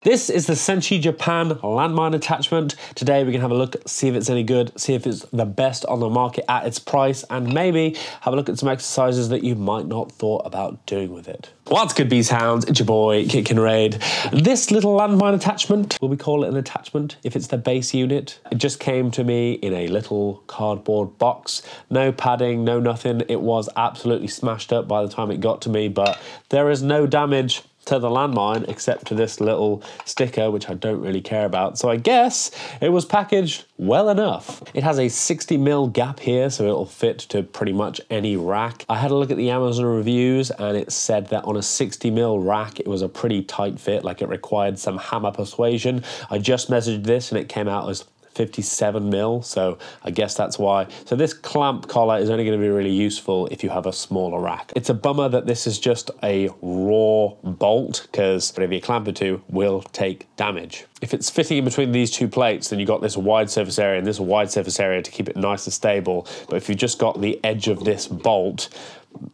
This is the Senshi Japan landmine attachment. Today we can have a look, see if it's any good, see if it's the best on the market at its price, and maybe have a look at some exercises that you might not thought about doing with it. What's good, bees hounds? It's your boy, Kit Kinraid. This little landmine attachment, will we call it an attachment if it's the base unit? It just came to me in a little cardboard box. No padding, no nothing. It was absolutely smashed up by the time it got to me, but there is no damage to the landmine except to this little sticker, which I don't really care about. So I guess it was packaged well enough. It has a 60mm gap here, so it'll fit to pretty much any rack. I had a look at the Amazon reviews and it said that on a 60mm rack, it was a pretty tight fit, like it required some hammer persuasion. I just measured this and it came out as 57mm, so I guess that's why. So this clamp collar is only going to be really useful if you have a smaller rack. It's a bummer that this is just a raw bolt, because whatever you clamp it to will take damage. If it's fitting in between these two plates, then you've got this wide surface area and this wide surface area to keep it nice and stable. But if you've just got the edge of this bolt,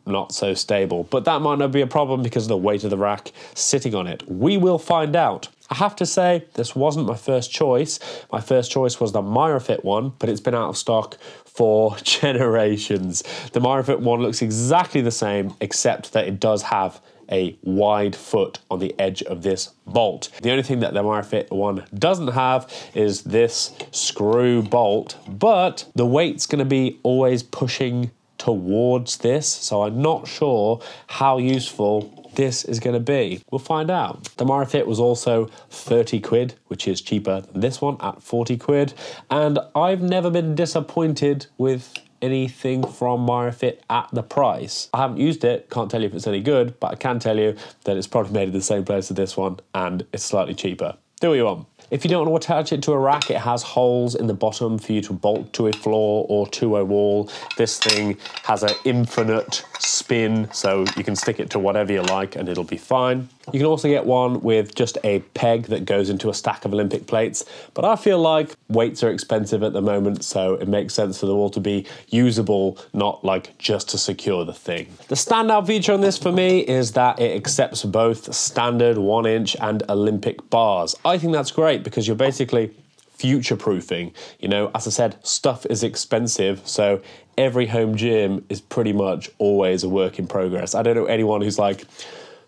not so stable. But that might not be a problem because of the weight of the rack sitting on it. We will find out. I have to say, this wasn't my first choice. My first choice was the MyraFit one, but it's been out of stock for generations. The MyraFit one looks exactly the same, except that it does have a wide foot on the edge of this bolt. The only thing that the MyraFit one doesn't have is this screw bolt, but the weight's gonna be always pushing towards this, so I'm not sure how useful this is going to be. We'll find out. The MyraFit was also 30 quid, which is cheaper than this one at 40 quid, and I've never been disappointed with anything from MyraFit at the price. I haven't used it, can't tell you if it's any good, but I can tell you that it's probably made in the same place as this one, and it's slightly cheaper. Do what you want. If you don't want to attach it to a rack, it has holes in the bottom for you to bolt to a floor or to a wall. This thing has an infinite spin, so you can stick it to whatever you like and it'll be fine. You can also get one with just a peg that goes into a stack of Olympic plates, but I feel like weights are expensive at the moment, so it makes sense for them all to be usable, not like just to secure the thing. The standout feature on this for me is that it accepts both standard 1-inch and Olympic bars. I think that's great because you're basically future-proofing. You know, as I said, stuff is expensive, so every home gym is pretty much always a work in progress. I don't know anyone who's like,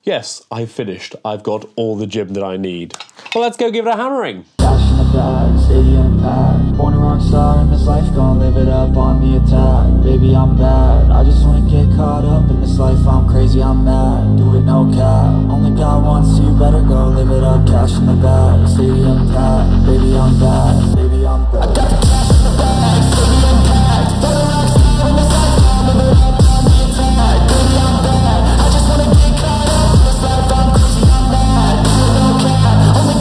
yes, I've finished. I've got all the gym that I need. Well, let's go give it a hammering. Cash in the bag, stadium packed. Born a rock star in this life, gonna live it up on the attack. Baby, I'm bad. I just wanna get caught up in this life. I'm crazy, I'm mad. Do it no cap. Only God wants you, better go live it up. Cash in the bag, stadium packed. Baby, I'm bad. Baby, I'm bad. I got the cash in the bag, stadium packed. Born a rock star in this life, gonna live it up on the attack. Baby, I'm bad. I just wanna get caught up in this life. I'm crazy, I'm mad. Do it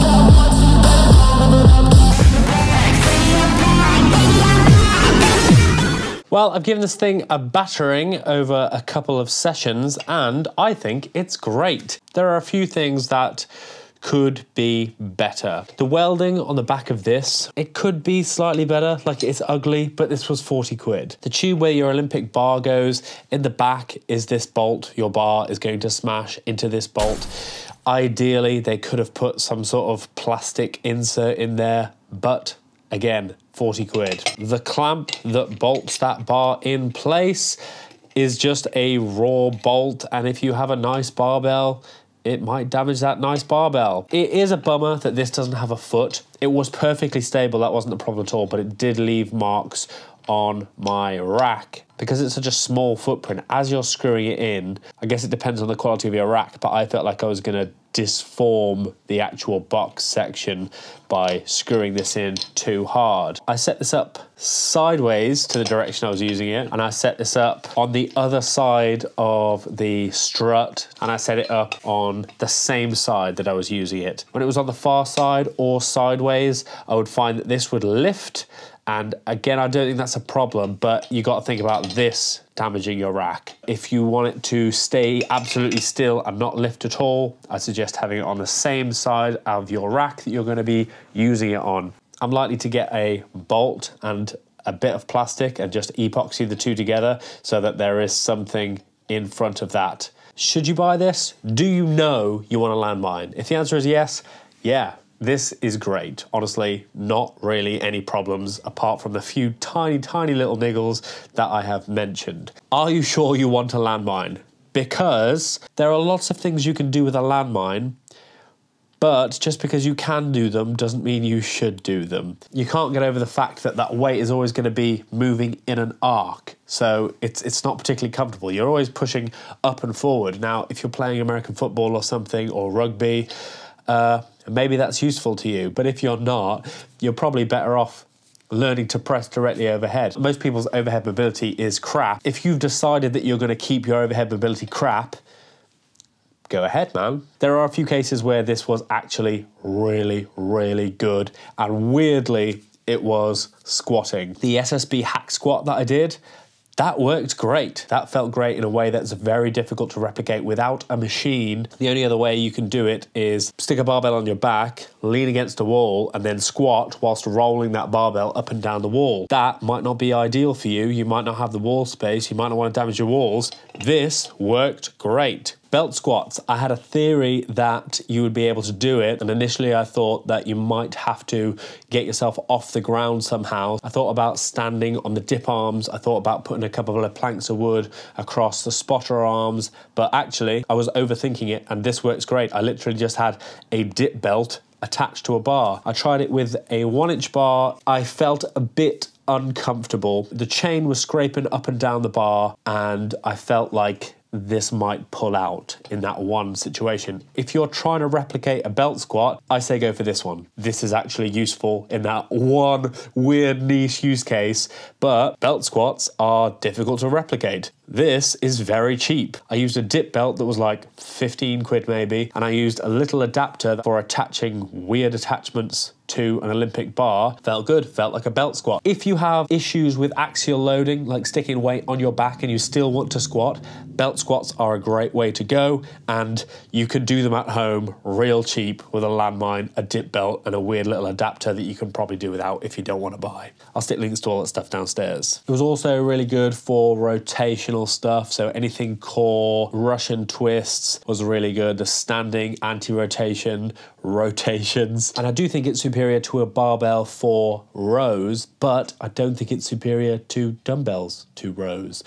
no cap. Only God wants you, better go live it up. Well, I've given this thing a battering over a couple of sessions and I think it's great. There are a few things that could be better. The welding on the back of this, it could be slightly better, like it's ugly, but this was 40 quid. The tube where your Olympic bar goes, in the back is this bolt. Your bar is going to smash into this bolt. Ideally, they could have put some sort of plastic insert in there, but again, 40 quid. The clamp that bolts that bar in place is just a raw bolt, and if you have a nice barbell, it might damage that nice barbell. It is a bummer that this doesn't have a foot. It was perfectly stable, that wasn't the problem at all, but it did leave marks on my rack. Because it's such a small footprint, as you're screwing it in, I guess it depends on the quality of your rack, but I felt like I was gonna disform the actual box section by screwing this in too hard. I set this up sideways to the direction I was using it, and I set this up on the other side of the strut, and I set it up on the same side that I was using it. When it was on the far side or sideways, I would find that this would lift, and again, I don't think that's a problem, but you got to think about this damaging your rack. If you want it to stay absolutely still and not lift at all, I suggest having it on the same side of your rack that you're going to be using it on. I'm likely to get a bolt and a bit of plastic and just epoxy the two together so that there is something in front of that. Should you buy this? Do you know you want a landmine? If the answer is yes, yeah, this is great. Honestly, not really any problems apart from the few tiny, tiny little niggles that I have mentioned. Are you sure you want a landmine? Because there are lots of things you can do with a landmine, but just because you can do them doesn't mean you should do them. You can't get over the fact that that weight is always going to be moving in an arc. So it's not particularly comfortable. You're always pushing up and forward. Now, if you're playing American football or something, or rugby, maybe that's useful to you. But if you're not, you're probably better off learning to press directly overhead. Most people's overhead mobility is crap. If you've decided that you're going to keep your overhead mobility crap, go ahead, man. There are a few cases where this was actually really, really good. And weirdly, it was squatting. The SSB hack squat that I did, that worked great. That felt great in a way that's very difficult to replicate without a machine. The only other way you can do it is stick a barbell on your back, lean against a wall, and then squat whilst rolling that barbell up and down the wall. That might not be ideal for you. You might not have the wall space. You might not want to damage your walls. This worked great. Belt squats, I had a theory that you would be able to do it, and initially I thought that you might have to get yourself off the ground somehow. I thought about standing on the dip arms, I thought about putting a couple of planks of wood across the spotter arms, but actually I was overthinking it, and this works great. I literally just had a dip belt attached to a bar. I tried it with a 1-inch bar. I felt a bit uncomfortable. The chain was scraping up and down the bar, and I felt like this might pull out in that one situation. If you're trying to replicate a belt squat, I say go for this one. This is actually useful in that one weird niche use case, but belt squats are difficult to replicate. This is very cheap. I used a dip belt that was like 15 quid maybe, and I used a little adapter for attaching weird attachments to an Olympic bar. Felt good, felt like a belt squat. If you have issues with axial loading, like sticking weight on your back and you still want to squat, belt squats are a great way to go, and you can do them at home real cheap with a landmine, a dip belt, and a weird little adapter that you can probably do without if you don't want to buy. I'll stick links to all that stuff downstairs. It was also really good for rotational stuff, so anything core, Russian twists was really good. The standing anti-rotation rotations, and I do think it's superior to a barbell for rows, but I don't think it's superior to dumbbells to rows.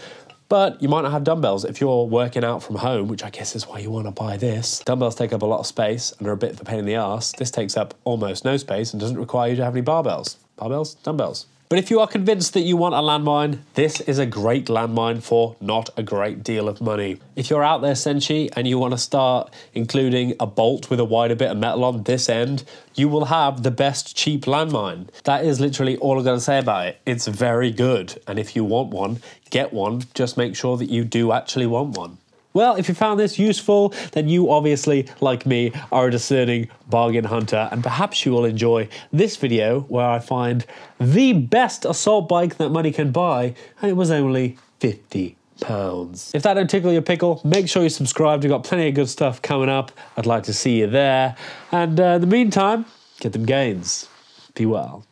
But you might not have dumbbells if you're working out from home, which I guess is why you want to buy this. Dumbbells take up a lot of space and are a bit of a pain in the arse. This takes up almost no space and doesn't require you to have any barbells. Barbells, dumbbells. But if you are convinced that you want a landmine, this is a great landmine for not a great deal of money. If you're out there, Senshi, and you want to start including a bolt with a wider bit of metal on this end, you will have the best cheap landmine. That is literally all I'm going to say about it. It's very good. And if you want one, get one. Just make sure that you do actually want one. Well, if you found this useful, then you obviously, like me, are a discerning bargain hunter, and perhaps you will enjoy this video where I find the best assault bike that money can buy, and it was only £50. If that don't tickle your pickle, make sure you subscribe. We've got plenty of good stuff coming up. I'd like to see you there. And in the meantime, get them gains. Be well.